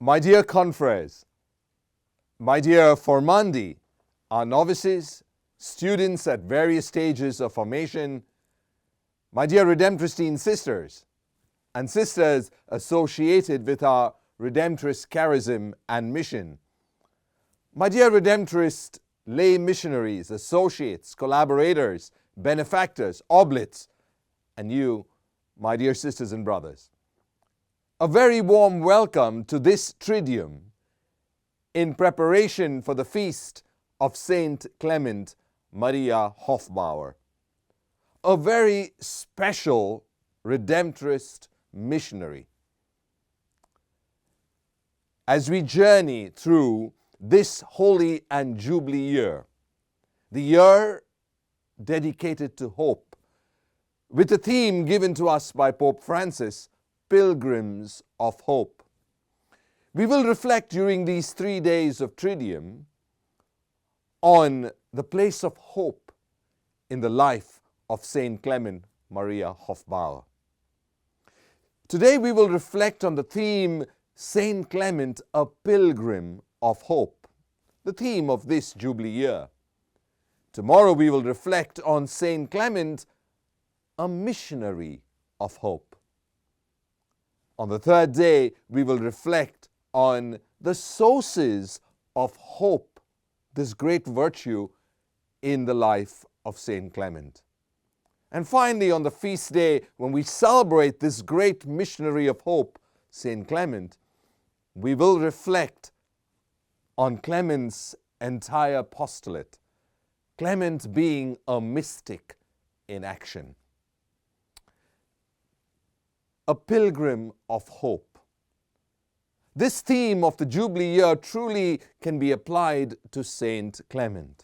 My dear confreres, my dear formandi, our novices, students at various stages of formation, my dear Redemptorist sisters and sisters associated with our Redemptorist charism and mission, my dear Redemptorist lay missionaries, associates, collaborators, benefactors, oblates, and you, my dear sisters and brothers, a very warm welcome to this Triduum in preparation for the feast of Saint Clement Maria Hofbauer, a very special Redemptorist missionary. As we journey through this holy and jubilee year, the year dedicated to hope, with a theme given to us by Pope Francis, Pilgrims of Hope. We will reflect during these 3 days of Triduum on the place of hope in the life of Saint Clement Maria Hofbauer. Today we will reflect on the theme, Saint Clement, a Pilgrim of Hope, the theme of this Jubilee year. Tomorrow we will reflect on Saint Clement, a missionary of hope. On the third day, we will reflect on the sources of hope, this great virtue in the life of Saint Clement. And finally, on the feast day, when we celebrate this great missionary of hope, Saint Clement, we will reflect on Clement's entire postulate, Clement being a mystic in action. A pilgrim of hope. This theme of the Jubilee year truly can be applied to Saint Clement.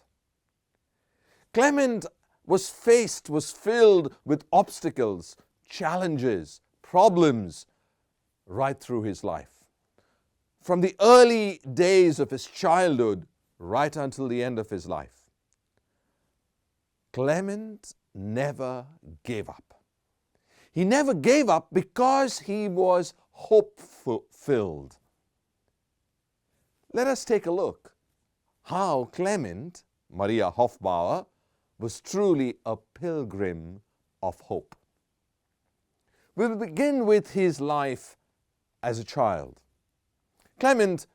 Clement was filled with obstacles, challenges, problems right through his life. From the early days of his childhood right until the end of his life. Clement never gave up. He never gave up because he was hope-filled. Let us take a look how Clement Maria Hofbauer was truly a pilgrim of hope. We will begin with his life as a child. Clement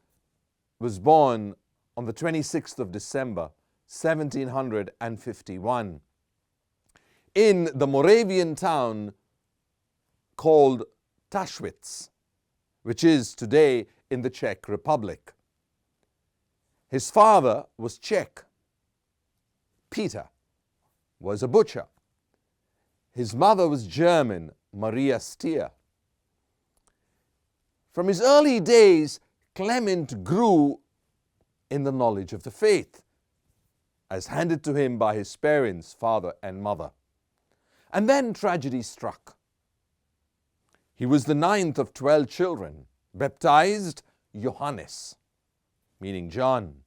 was born on the 26th of December, 1751, in the Moravian town called Tashwitz, which is today in the Czech Republic. His father was Czech. Peter was a butcher. His mother was German, Maria Stier. From his early days, Clement grew in the knowledge of the faith, as handed to him by his parents, father and mother. And then tragedy struck. He was the 9th of 12 children, baptized Johannes, meaning John.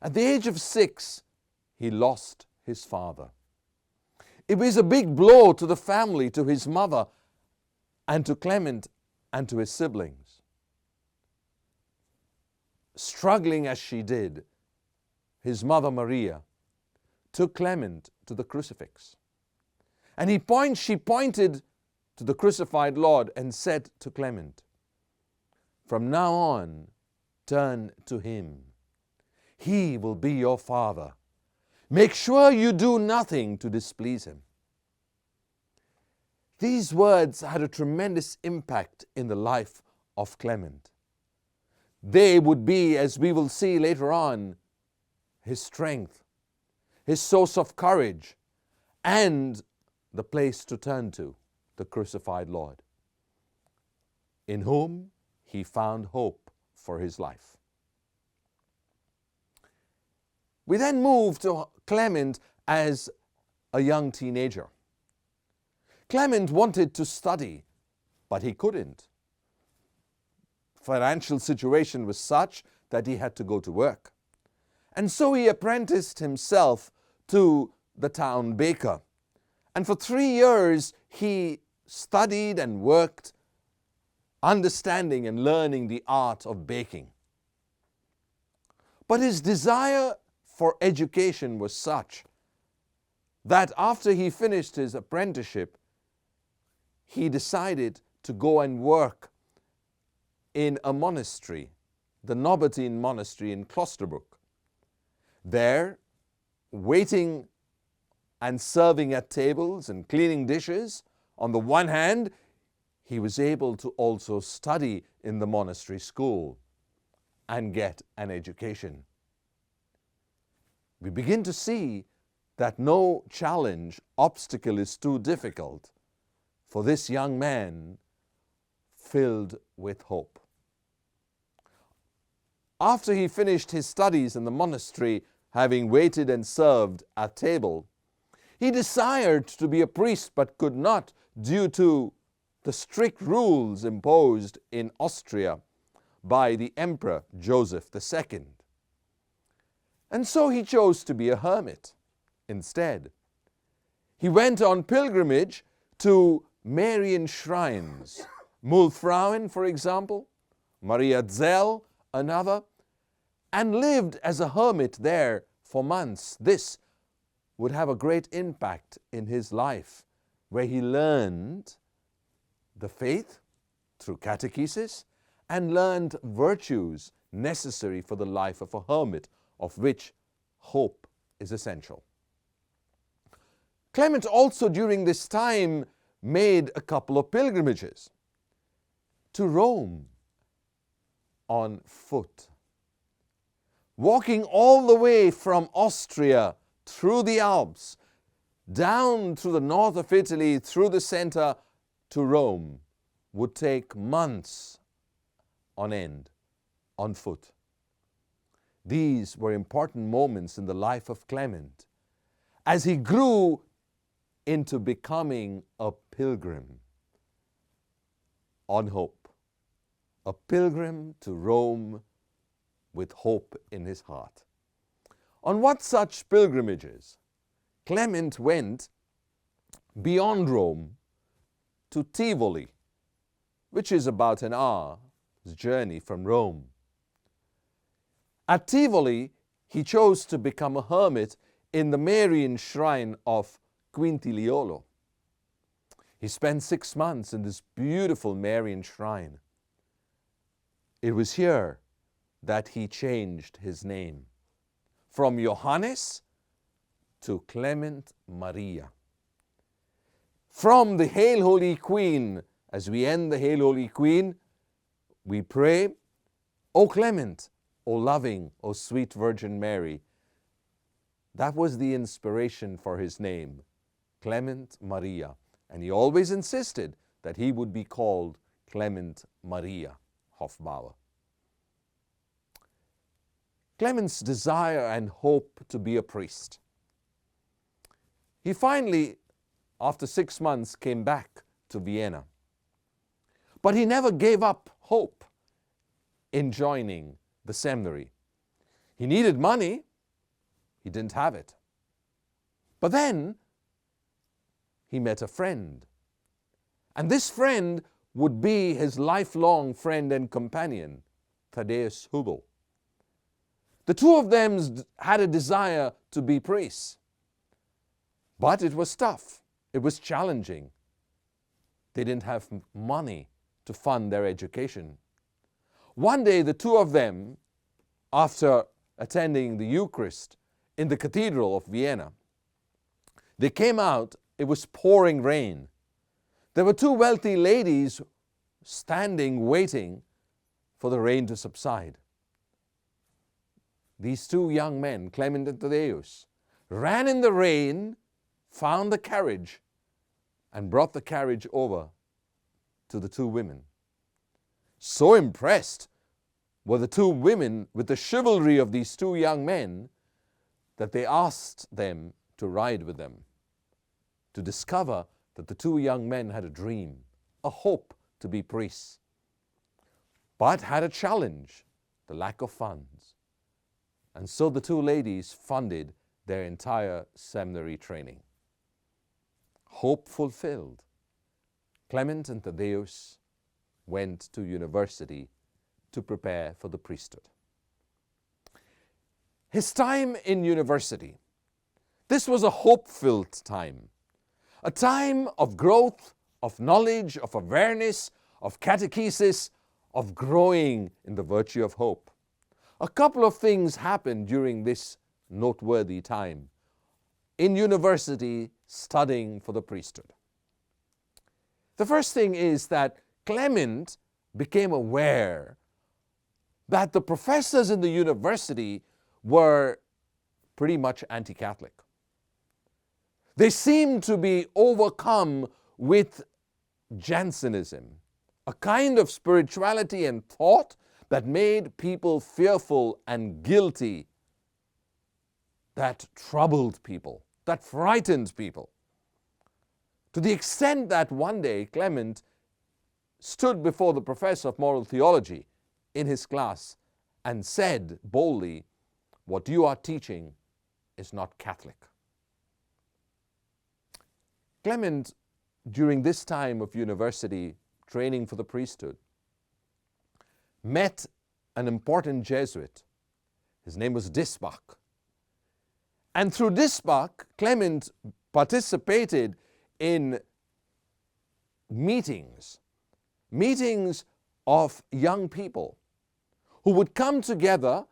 At the age of 6, he lost his father. It was a big blow to the family, to his mother, and to Clement and to his siblings. Struggling as she did, his mother Maria took Clement to the crucifix. And she pointed to the crucified Lord and said to Clement, "From now on, turn to him. He will be your father. Make sure you do nothing to displease him." These words had a tremendous impact in the life of Clement. They would be, as we will see later on, his strength, his source of courage, and the place to turn to, the crucified Lord, in whom he found hope for his life. We then move to Clement as a young teenager. Clement wanted to study, but he couldn't. Financial situation was such that he had to go to work. And so he apprenticed himself to the town baker. And for 3 years he studied and worked understanding and learning the art of baking. But his desire for education was such that after he finished his apprenticeship, he decided to go and work in a monastery, the Nobbatine monastery in Klosterbrook. There, waiting and serving at tables and cleaning dishes, on the one hand, he was able to also study in the monastery school and get an education. We begin to see that no challenge, obstacle is too difficult for this young man filled with hope. After he finished his studies in the monastery, having waited and served at table, he desired to be a priest but could not due to the strict rules imposed in Austria by the Emperor Joseph II. And so he chose to be a hermit instead. He went on pilgrimage to Marian shrines, Mulfrauen, for example, Maria Zell, another, and lived as a hermit there for months. This would have a great impact in his life, where he learned the faith through catechesis and learned virtues necessary for the life of a hermit, of which hope is essential. Clement also during this time made a couple of pilgrimages to Rome on foot, walking all the way from Austria through the Alps, down through the north of Italy, through the center to Rome, would take months on end on foot. These were important moments in the life of Clement as he grew into becoming a pilgrim on hope, a pilgrim to Rome with hope in his heart. On what such pilgrimages? Clement went beyond Rome to Tivoli, which is about an hour's journey from Rome. At Tivoli, he chose to become a hermit in the Marian shrine of Quintiliolo. He spent 6 months in this beautiful Marian shrine. It was here that he changed his name from Johannes to Clement Maria. From the Hail Holy Queen, as we end the Hail Holy Queen, we pray, O Clement, O loving, O sweet Virgin Mary. That was the inspiration for his name, Clement Maria. And he always insisted that he would be called Clement Maria Hofbauer. Clement's desire and hope to be a priest. He finally, after 6 months, came back to Vienna. But he never gave up hope in joining the seminary. He needed money. He didn't have it. But then he met a friend. And this friend would be his lifelong friend and companion, Thaddeus Hubel. The two of them had a desire to be priests. But it was tough. It was challenging. They didn't have money to fund their education. One day, the two of them, after attending the Eucharist in the Cathedral of Vienna, they came out. It was pouring rain. There were two wealthy ladies standing, waiting for the rain to subside. These two young men, Clement and Thaddeus, ran in the rain, found the carriage, and brought the carriage over to the two women. So impressed were the two women with the chivalry of these two young men that they asked them to ride with them, to discover that the two young men had a dream, a hope to be priests, but had a challenge, the lack of funds. And so the two ladies funded their entire seminary training. Hope fulfilled. Clement and Thaddeus went to university to prepare for the priesthood. His time in university, this was a hope-filled time, a time of growth, of knowledge, of awareness, of catechesis, of growing in the virtue of hope. A couple of things happened during this noteworthy time in university studying for the priesthood. The first thing is that Clement became aware that the professors in the university were pretty much anti-Catholic. They seemed to be overcome with Jansenism, a kind of spirituality and thought that made people fearful and guilty, that troubled people, that frightened people. To the extent that one day Clement stood before the professor of moral theology in his class and said boldly, "What you are teaching is not Catholic." Clement, during this time of university training for the priesthood, met an important Jesuit. His name was Disbach. And through Disbach, Clement participated in meetings of young people who would come together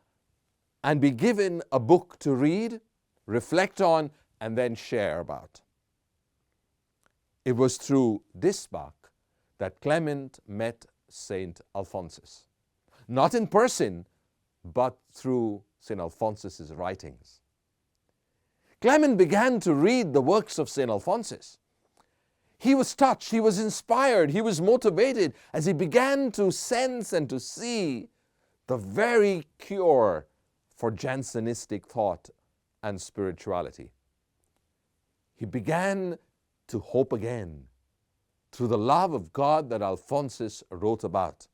and be given a book to read, reflect on, and then share about. It was through Disbach that Clement met St. Alphonsus. Not in person, but through St. Alphonsus' writings. Clement began to read the works of St. Alphonsus. He was touched, he was inspired, he was motivated as he began to sense and to see the very cure for Jansenistic thought and spirituality. He began to hope again through the love of God that Alphonsus wrote about,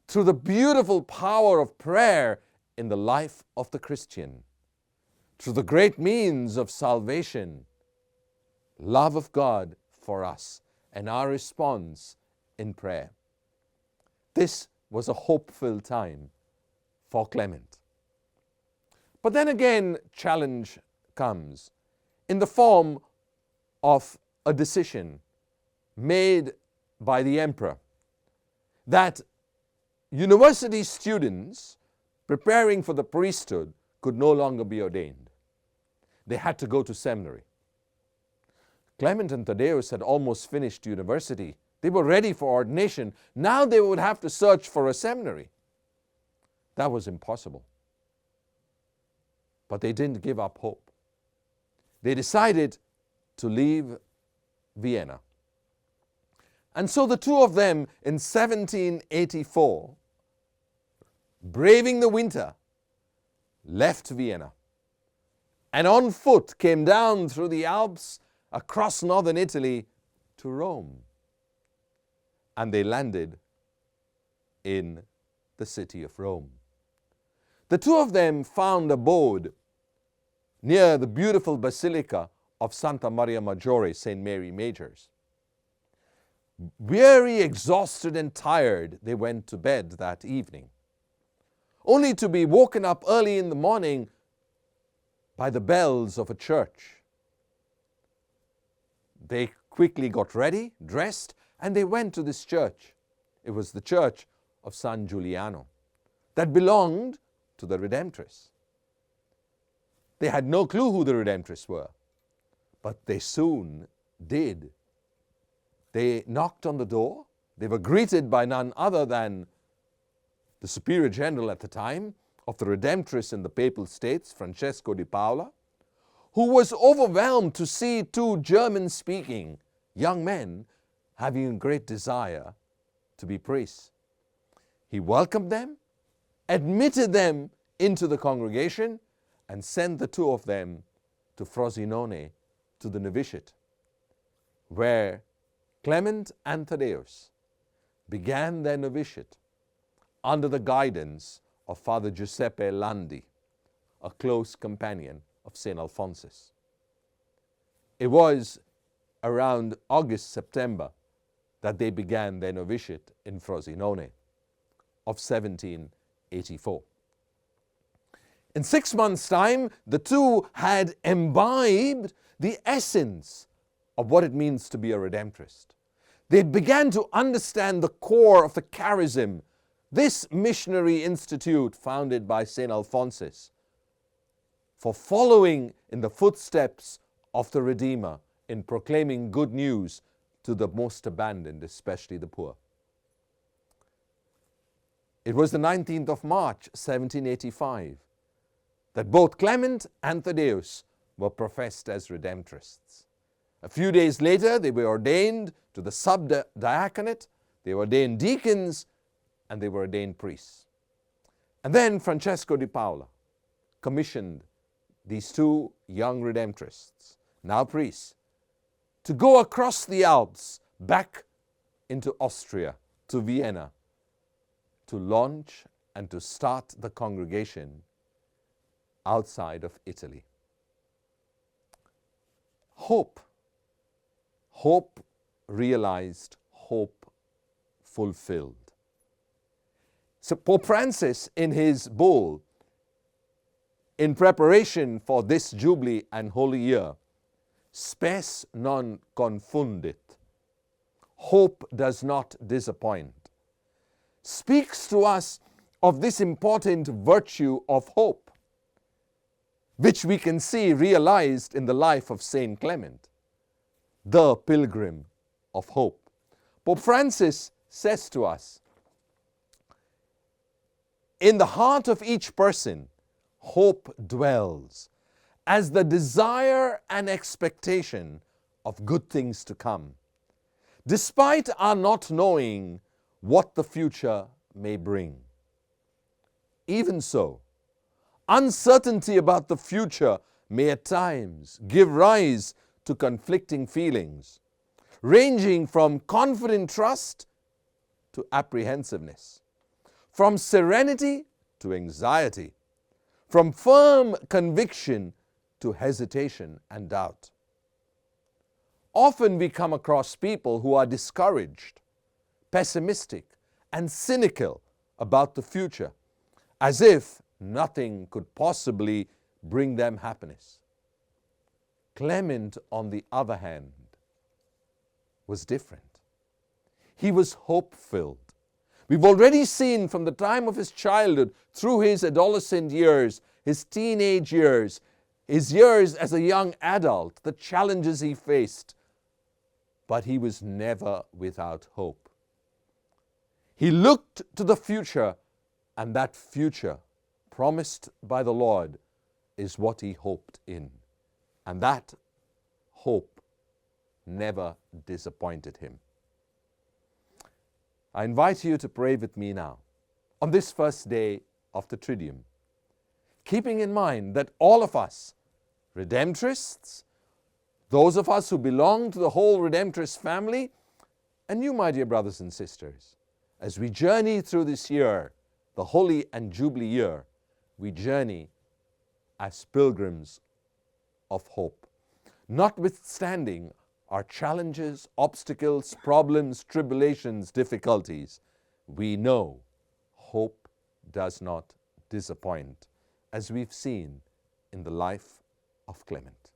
through the beautiful power of prayer in the life of the Christian, through the great means of salvation, love of God for us, and our response in prayer. This was a hope-filled time for Clement. But then again, challenge comes in the form of a decision made by the emperor that university students preparing for the priesthood could no longer be ordained. They had to go to seminary. Clement and Thaddeus had almost finished university. They were ready for ordination. Now they would have to search for a seminary. That was impossible. But they didn't give up hope. They decided to leave Vienna. And so the two of them in 1784, braving the winter, left Vienna and on foot came down through the Alps across northern Italy to Rome. And they landed in the city of Rome. The two of them found abode near the beautiful Basilica of Santa Maria Maggiore, St. Mary Major's. Weary, exhausted, and tired, they went to bed that evening, only to be woken up early in the morning by the bells of a church. They quickly got ready, dressed, and they went to this church. It was the church of San Giuliano that belonged to the Redemptorists. They had no clue who the Redemptorists were, but they soon did. They knocked on the door. They were greeted by none other than the Superior General at the time of the Redemptorists in the Papal States, Francesco di Paola, who was overwhelmed to see two German-speaking young men having a great desire to be priests. He welcomed them, admitted them into the congregation, and sent the two of them to Frosinone, to the novitiate, where Clement and Thaddeus began their novitiate under the guidance of Father Giuseppe Landi, a close companion of St. Alphonsus. It was around August, September that they began their novitiate in Frosinone of 1784. In 6 months' time, the two had imbibed the essence of what it means to be a Redemptorist. They began to understand the core of the charism, this missionary institute founded by St. Alphonsus, for following in the footsteps of the Redeemer in proclaiming good news to the most abandoned, especially the poor. It was the 19th of March, 1785, that both Clement and Thaddeus were professed as Redemptorists. A few days later, they were ordained to the sub-diaconate, they were ordained deacons, and they were ordained priests. And then Francesco di Paola commissioned these two young Redemptorists, now priests, to go across the Alps back into Austria, to Vienna, to launch and to start the congregation outside of Italy. Hope. Hope realized, hope fulfilled. So Pope Francis, in his bull, in preparation for this Jubilee and Holy Year, spes non confundit, hope does not disappoint, speaks to us of this important virtue of hope, which we can see realized in the life of Saint Clement, the Pilgrim of Hope. Pope Francis says to us, in the heart of each person, hope dwells as the desire and expectation of good things to come, despite our not knowing what the future may bring. Even so, uncertainty about the future may at times give rise to conflicting feelings, ranging from confident trust to apprehensiveness, from serenity to anxiety, from firm conviction to hesitation and doubt. Often we come across people who are discouraged, pessimistic, and cynical about the future, as if nothing could possibly bring them happiness. Clement, on the other hand, was different. He was hope-filled. We've already seen from the time of his childhood, through his adolescent years, his teenage years, his years as a young adult, the challenges he faced, but he was never without hope. He looked to the future, and that future, promised by the Lord, is what he hoped in. And that hope never disappointed him. I invite you to pray with me now, on this first day of the Triduum, keeping in mind that all of us, Redemptorists, those of us who belong to the whole Redemptorist family, and you, my dear brothers and sisters, as we journey through this year, the Holy and Jubilee year, we journey as pilgrims of hope, notwithstanding our challenges, obstacles, problems, tribulations, difficulties. We know hope does not disappoint, as we've seen in the life of Clement.